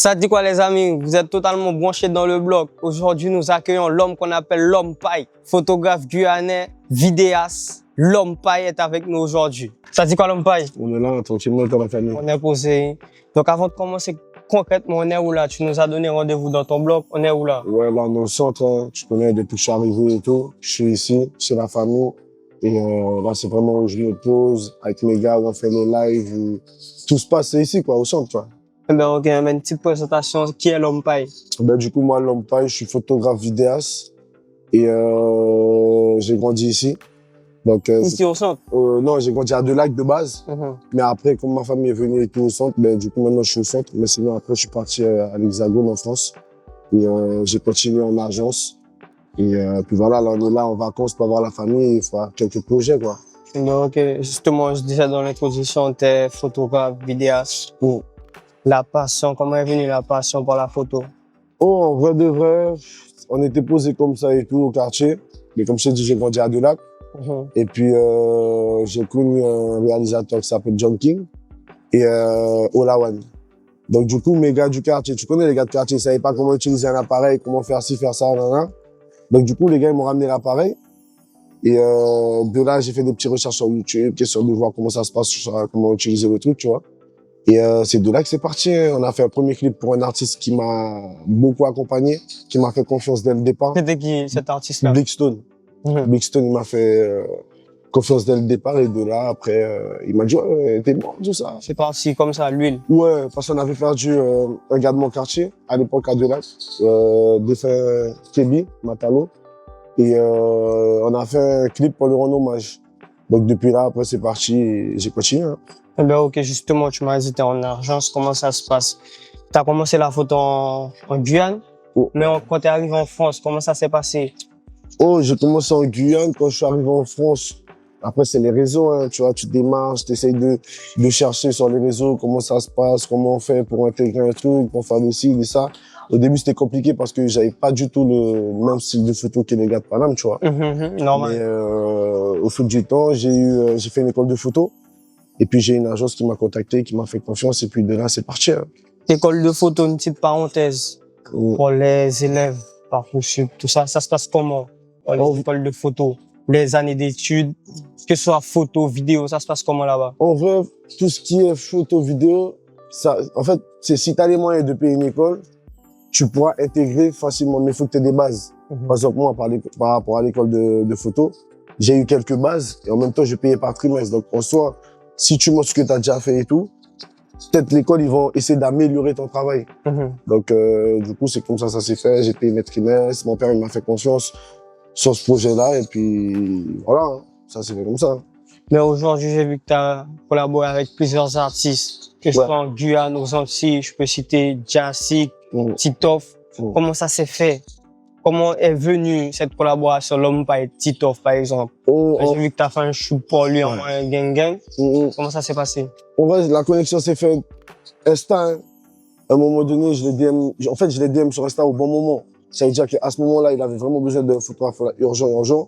Ça dit quoi les amis? Vous êtes totalement branchés dans le blog. Aujourd'hui, nous accueillons l'homme qu'on appelle l'homme paille. Photographe guyanais, vidéaste. L'homme paille est avec nous aujourd'hui. Ça dit quoi l'homme paille? On est là, tranquillement, dans la famille. On est posé. Donc avant de commencer concrètement, on est où là? Tu nous as donné rendez-vous dans ton blog. On est où là? Ouais, là, on est au centre, hein. Tu connais, depuis que je suis arrivé et tout. Je suis ici, chez la famille. Et là, c'est vraiment où je me pose avec mes gars, où on fait nos lives. Où tout se passe, c'est ici, quoi, au centre, quoi. Eh ben, ok, une petite présentation. Qui est l'homme paille? Ben, du coup, moi, l'homme paille, je suis photographe vidéaste. Et j'ai grandi ici. Donc, Ici au centre? non, j'ai grandi à Deux-Lacs de base. Mais après, comme ma famille est venue et tout au centre, ben, du coup, maintenant, je suis au centre. Mais sinon, après, je suis parti à l'Hexagone en France. Et j'ai continué en agence. Et puis voilà, là, on est là en vacances pour voir la famille. Il faut avoir quelques projets, quoi. Donc, justement, je disais dans l'introduction, tu es photographe, vidéaste. La passion, comment est venue la passion pour la photo? Oh, en vrai de vrai, on était posés comme ça et tout au quartier. Mais comme je t'ai dit, j'ai grandi à Deux-Lacs. Et puis, j'ai connu un réalisateur qui s'appelle John King et Olawan. Donc, du coup, mes gars du quartier, tu connais les gars du quartier, ils savaient pas comment utiliser un appareil, comment faire ci, faire ça, nanana. Donc, du coup, les gars, ils m'ont ramené l'appareil. Et de là, j'ai fait des petites recherches sur YouTube, question de voir comment ça se passe, comment utiliser le truc, tu vois. Et c'est de là que c'est parti. On a fait un premier clip pour un artiste qui m'a beaucoup accompagné, qui m'a fait confiance dès le départ. C'était qui cet artiste-là? Blickstone. Blickstone, il m'a fait confiance dès le départ et de là, après, il m'a dit, ouais, t'es bon, tout ça. C'est parti comme ça, l'huile. Ouais, parce qu'on avait perdu un gars de mon quartier, à l'époque à Deux-Lacs, défunt Kébi, Matalo. Et on a fait un clip pour lui rendre hommage. Donc depuis là, après, c'est parti et j'ai continué. Hein. Eh ben, ok, justement, tu m'as dit t'es en agence, comment ça se passe? T'as commencé la photo en Guyane, mais quand t'es arrivé en France, comment ça s'est passé? Oh, j'ai commencé en Guyane quand je suis arrivé en France. Après, c'est les réseaux, hein, tu vois, tu démarches, tu essayes de chercher sur les réseaux comment ça se passe, comment on fait pour intégrer un truc, pour faire le ci, et ça. Au début, c'était compliqué parce que j'avais pas du tout le même style de photo que les gars de Paname, tu vois. Normal. Mais au fil du temps, j'ai fait une école de photo. Et puis, j'ai une agence qui m'a contacté, qui m'a fait confiance. Et puis, de là, c'est parti. Hein. École de photo, une petite parenthèse. Pour les élèves, Parcoursup, tout ça, ça se passe comment? Dans les écoles de photo, les années d'études, que ce soit photo, vidéo, ça se passe comment là-bas? En vrai, tout ce qui est photo, vidéo, ça, en fait, c'est si t'as les moyens de payer une école, tu pourras intégrer facilement, mais il faut que tu aies des bases. Par exemple, moi, par rapport à l'école de photo, j'ai eu quelques bases et en même temps, je payais par trimestre. Donc, en soi, si tu montres ce que tu as déjà fait et tout, peut-être l'école, ils vont essayer d'améliorer ton travail. Donc, du coup, c'est comme ça s'est fait. J'ai payé mes trimestres. Mon père, il m'a fait confiance sur ce projet-là. Et puis, voilà, hein, ça s'est fait comme ça. Mais aujourd'hui, j'ai vu que tu as collaboré avec plusieurs artistes, que ce soit en Guyane, aux Antilles, je peux citer Jassik, Titoff. Comment ça s'est fait? Comment est venue cette collaboration, l'homme paille Titoff, par exemple? J'ai vu que tu as fait un shoot pour lui en gang. Comment ça s'est passé? En vrai, la connexion s'est faite Insta. Hein. À un moment donné, je l'ai DM sur Insta au bon moment. Ça veut dire qu'à ce moment-là, il avait vraiment besoin d'un photographe urgent.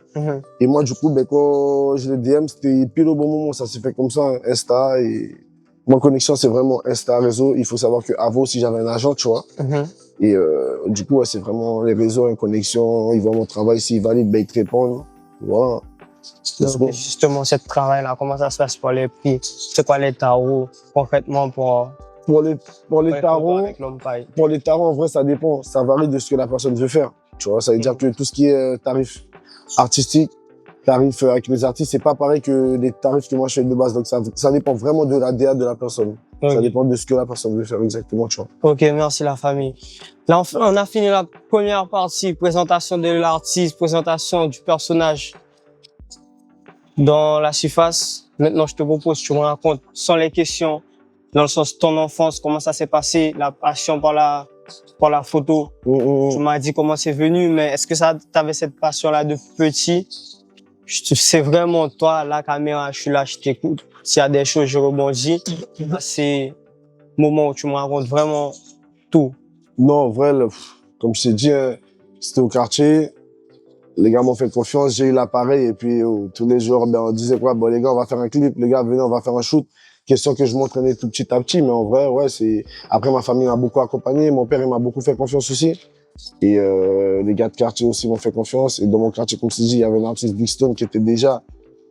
Et moi, du coup, ben, quand je l'ai DM, c'était pile au bon moment. Ça s'est fait comme ça, hein, Insta. Et ma connexion, c'est vraiment Insta, réseau. Il faut savoir qu'avant aussi, j'avais un agent, tu vois. Et du coup, ouais, c'est vraiment les réseaux, une connexion. Ils voient mon travail, s'ils valident, ben, ils te répondent. Voilà. Donc, justement, ce travail-là, comment ça se passe pour les prix? C'est quoi les tarots, concrètement, pour les tarots, en vrai, ça dépend. Ça varie de ce que la personne veut faire. Tu vois, ça veut dire que tout ce qui est tarif artistique, tarif avec les artistes, c'est pas pareil que les tarifs que moi je fais de base. Donc, ça dépend vraiment de la DA de la personne. Ça dépend de ce que la personne veut faire exactement, tu vois. Ok, merci la famille. Là, on a fini la première partie, présentation de l'artiste, présentation du personnage dans la surface. Maintenant, je te propose, tu me racontes sans les questions, dans le sens de ton enfance, comment ça s'est passé, la passion pour la photo. Tu m'as dit comment c'est venu, mais est-ce que t'avais cette passion-là de petit? C'est vraiment toi, la caméra, je suis là, je t'écoute. S'il y a des choses, je rebondis. C'est le moment où tu me racontes vraiment tout. Non, en vrai, comme je t'ai dit, c'était au quartier. Les gars m'ont fait confiance, j'ai eu l'appareil et puis tous les jours, ben, on disait quoi, bon les gars, on va faire un clip, les gars, venez, on va faire un shoot. Question que je m'entraînais tout petit à petit, mais en vrai, ouais, c'est. Après, ma famille m'a beaucoup accompagné, mon père, il m'a beaucoup fait confiance aussi. Et les gars de quartier aussi m'ont fait confiance. Et dans mon quartier, comme je t'ai dit, il y avait l'artiste Big Stone qui était déjà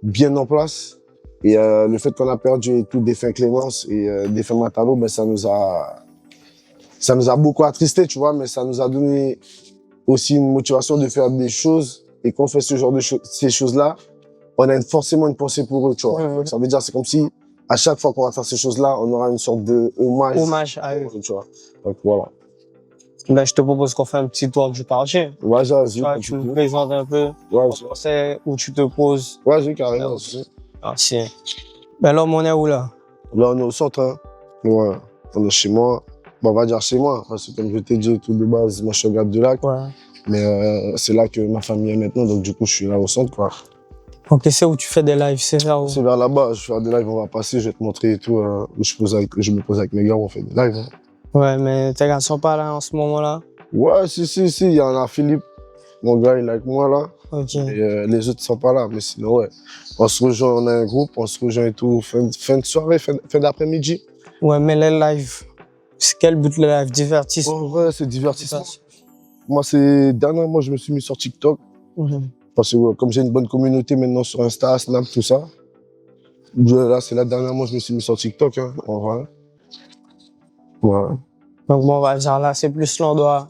bien en place. Et le fait qu'on a perdu et tout, Défunt Clémence et Défunt Matalo, ben, ça nous a beaucoup attristé, tu vois, mais ça nous a donné aussi une motivation de faire des choses. Et quand on fait ce genre de ces choses-là, on a forcément une pensée pour eux, tu vois. Ouais. Ça veut dire, c'est comme si, à chaque fois qu'on va faire ces choses-là, on aura une sorte de Hommage à eux. Tu vois. Donc, voilà. Ben, je te propose qu'on fasse un petit tour du quartier. Ouais, Tu vois, tu me présentes un peu. Ouais, On sait où tu te poses. ouais, j'ai carrément. Merci. Ben là, on est où là? Là, on est au centre, hein. Ouais. On est chez moi. Bon, on va dire chez moi, parce que comme je t'ai dit tout de base, moi, je suis au Gap du Lac. Ouais. Mais c'est là que ma famille est maintenant, donc du coup, je suis là au centre, quoi. Ok, c'est où tu fais des lives, c'est vers où? C'est vers là-bas, je vais faire des lives, on va passer, je vais te montrer et tout, où je me pose avec mes gars, on fait des lives. Hein. Ouais, mais tes gars sont pas là en ce moment-là? Ouais, si, il y en a Philippe, mon gars, il est avec moi là. Ok. Et les autres sont pas là, mais sinon, ouais. On se rejoint, on a un groupe, on se rejoint et tout, fin de soirée, fin d'après-midi. Ouais, mais les lives, c'est quel but le live? Divertissement? En vrai, c'est divertissement. Moi, dernièrement, je me suis mis sur TikTok. Parce que comme j'ai une bonne communauté maintenant sur Insta, Snap, tout ça. Là, c'est là, dernièrement, je me suis mis sur TikTok, hein, en vrai. Ouais. Donc bon, on va dire là, c'est plus l'endroit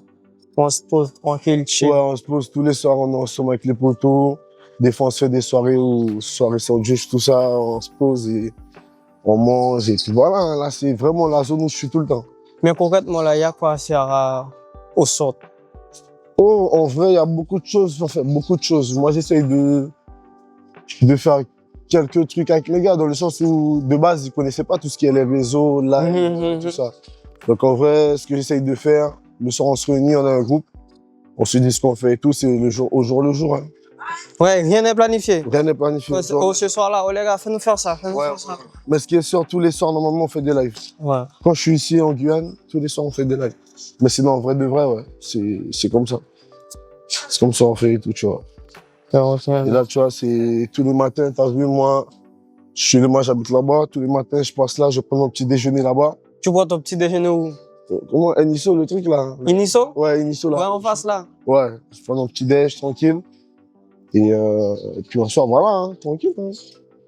où on se pose tranquille, chill. Ouais, on se pose tous les soirs, on est ensemble avec les potos. Des fois, on se fait des soirées sandwich, tout ça, on se pose et on mange. Et puis voilà, hein, là, c'est vraiment la zone où je suis tout le temps. Mais concrètement, là, il y a quoi à faire au centre? Oh, en vrai, il y a beaucoup de choses, on fait beaucoup de choses. Moi, j'essaye de faire quelques trucs avec les gars, dans le sens où, de base, ils connaissaient pas tout ce qui est les réseaux, live, tout ça. Donc, en vrai, ce que j'essaye de faire, le soir, on se réunit, on a un groupe, on se dit ce qu'on fait et tout, c'est le jour le jour. Hein. Ouais, rien n'est planifié. Rien n'est planifié. Ce soir-là, oh les gars, fais-nous faire ça, fais-nous faire ça. Mais ce qui est sûr, tous les soirs, normalement, on fait des lives. Ouais. Quand je suis ici en Guyane, tous les soirs, on fait des lives. Mais sinon, en vrai de vrai, ouais, c'est comme ça. C'est comme ça, on fait et tout, tu vois. Et là, tu vois, c'est tous les matins, t'as vu, moi, j'habite là-bas, tous les matins, je passe là, je prends mon petit déjeuner là-bas. Tu bois ton petit déjeuner où? Comment, Enisso, le truc là? Inisso? Ouais, Enisso là. Ouais, en face là. Ouais, je prends mon petit déj, tranquille. Et puis on sort, voilà, hein, tranquille. Hein.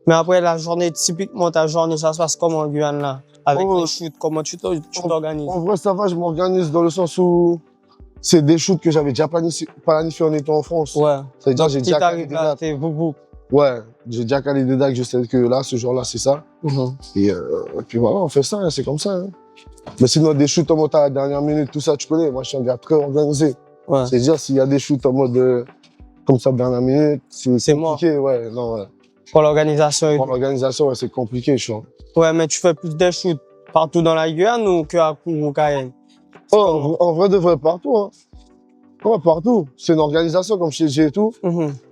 Mais après, la journée, typiquement, ta journée, ça se passe comment en Guyane là? Avec les shoots, comment tu t'organises? En vrai, ça va, je m'organise dans le sens où c'est des shoots que j'avais déjà planifié en étant en France. Ouais. Ça veut dire j'ai déjà calé des dates. Ouais, j'ai déjà calé des dates, je sais que là, ce jour-là, c'est ça. Et puis voilà, on fait ça, hein, c'est comme ça. Hein. Mais sinon, des shoots en mode à la dernière minute, tout ça, tu connais, moi, je suis un gars très organisé. Ouais. C'est-à-dire, s'il y a des shoots en mode comme ça, dernière minute, c'est compliqué, ouais, non, ouais. Pour l'organisation. Pour l'organisation, ouais, c'est compliqué, je vois. Ouais, mais tu fais plus des shoots partout dans la Guyane ou que à Kourou, Cayenne? Oh, en vrai de vrai, partout, hein. Ouais, partout. C'est une organisation, comme je t'ai dit et tout.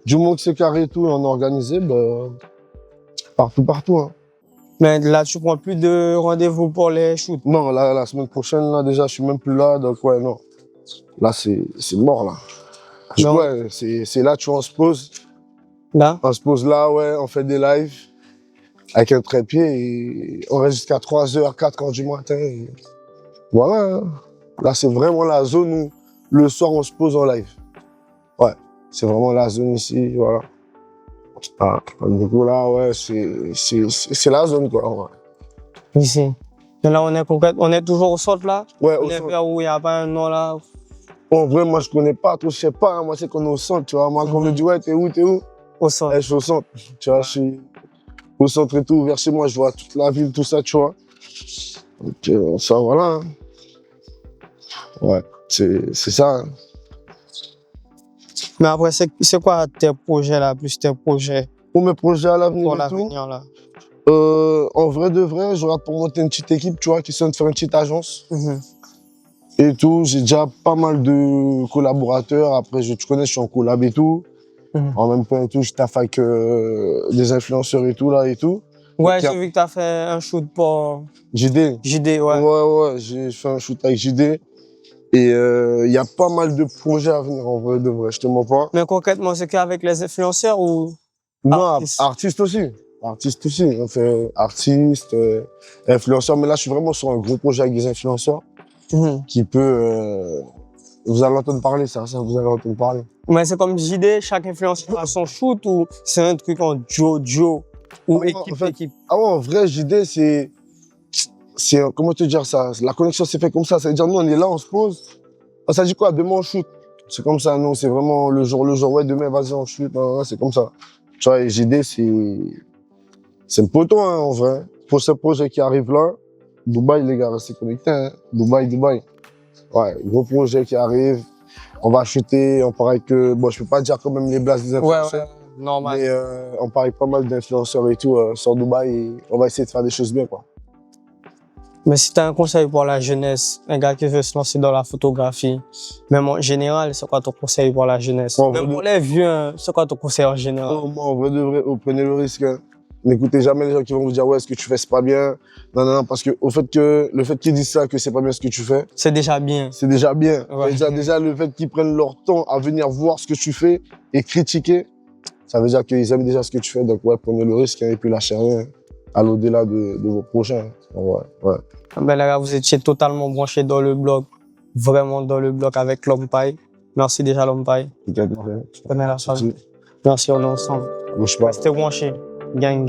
Du moment que c'est carré et tout, et on est organisé, bah, partout, hein. Mais là, tu prends plus de rendez-vous pour les shoots? Non, là, la semaine prochaine, là, déjà, je suis même plus là, donc ouais, non. Là, c'est mort, là. Ouais, c'est là, tu vois, on se pose. Là? On se pose là, ouais, on fait des lives avec un trépied et on reste jusqu'à 3h, 4h du matin. Et voilà. Hein. Là, c'est vraiment la zone où le soir, on se pose en live. Ouais, c'est vraiment la zone ici, voilà. Ah, du coup, là, ouais, c'est la zone, quoi. Ouais. Ici. Et là, on est toujours au centre, là? Ouais, on est vers où il n'y a pas un nom, là? En vrai, moi, je connais pas trop, je sais pas. Hein, moi, c'est qu'on est au centre, tu vois. Moi, quand on me dit, ouais, t'es où? Au centre. Je suis au centre. Tu vois, je suis au centre et tout. Vers chez moi, je vois toute la ville, tout ça, tu vois. Donc, ça, voilà. Hein. Ouais, c'est ça. Hein. Mais après, c'est quoi tes projets, là, plus tes projets? Pour mes projets à l'avenir pour et tout. l'avenir, là. En vrai de vrai, je regarde pour monter une petite équipe, tu vois, qui sont de faire une petite agence. Et tout, j'ai déjà pas mal de collaborateurs. Après, tu connais, je suis en collab et tout. En même temps et tout, je taffe avec des influenceurs et tout, là, et tout. Ouais, j'ai vu que t'as fait un shoot pour... JD. JD, ouais. Ouais, j'ai fait un shoot avec JD. Et il y a pas mal de projets à venir, en vrai, de vrai, je te mens pas. Mais concrètement, c'est qu'avec les influenceurs ou Non, artistes? artiste aussi. Artiste aussi. On fait artiste, influenceur. Mais là, je suis vraiment sur un gros projet avec des influenceurs qui peut... vous allez entendre parler, ça, vous allez entendre parler. Mais c'est comme JD, chaque influenceur a son shoot ou c'est un truc en duo ou Ah, équipe, en fait, équipe? Ah ouais, en vrai, JD, comment te dire ça? La connexion s'est fait comme ça. Ça veut dire, nous, on est là, on se pose. Ah, ça dit quoi? Demain, on shoot. C'est comme ça, non, c'est vraiment le jour. Ouais, demain, vas-y, on shoot. C'est comme ça. Tu vois, et JD, c'est le poteau, hein, en vrai. Pour ce projet qui arrive là, Dubaï, les gars, restez connectés, hein. Dubaï. Ouais, gros projet qui arrive. On va shooter, on paraît que, bon, je peux pas dire quand même les blagues des influenceurs. Ouais, normal. Mais on paraît pas mal d'influenceurs et tout sur Dubaï et on va essayer de faire des choses bien, quoi. Mais si tu as un conseil pour la jeunesse, un gars qui veut se lancer dans la photographie, même en général, c'est quoi ton conseil pour la jeunesse? Bon, même pour les vieux, hein, c'est quoi ton conseil en général? Moi, en vrai de vrai, prenez le risque. Hein. N'écoutez jamais les gens qui vont vous dire, ouais, ce que tu fais, c'est pas bien. Non, parce que le fait qu'ils disent ça, que c'est pas bien ce que tu fais, C'est déjà bien. c'est déjà bien. Ouais. Déjà, le fait qu'ils prennent leur temps à venir voir ce que tu fais et critiquer, ça veut dire qu'ils aiment déjà ce que tu fais. Donc, ouais, prenez le risque hein, et puis lâchez rien. Hein. À l'au-delà de vos prochains. Hein. Ouais. Ben, les gars, vous étiez totalement branchés dans le blog, vraiment dans le blog avec l'homme paille. Merci déjà l'homme paille. Je connais la soirée. Merci, on est ensemble. Bouge pas. Restez branchés. Gang.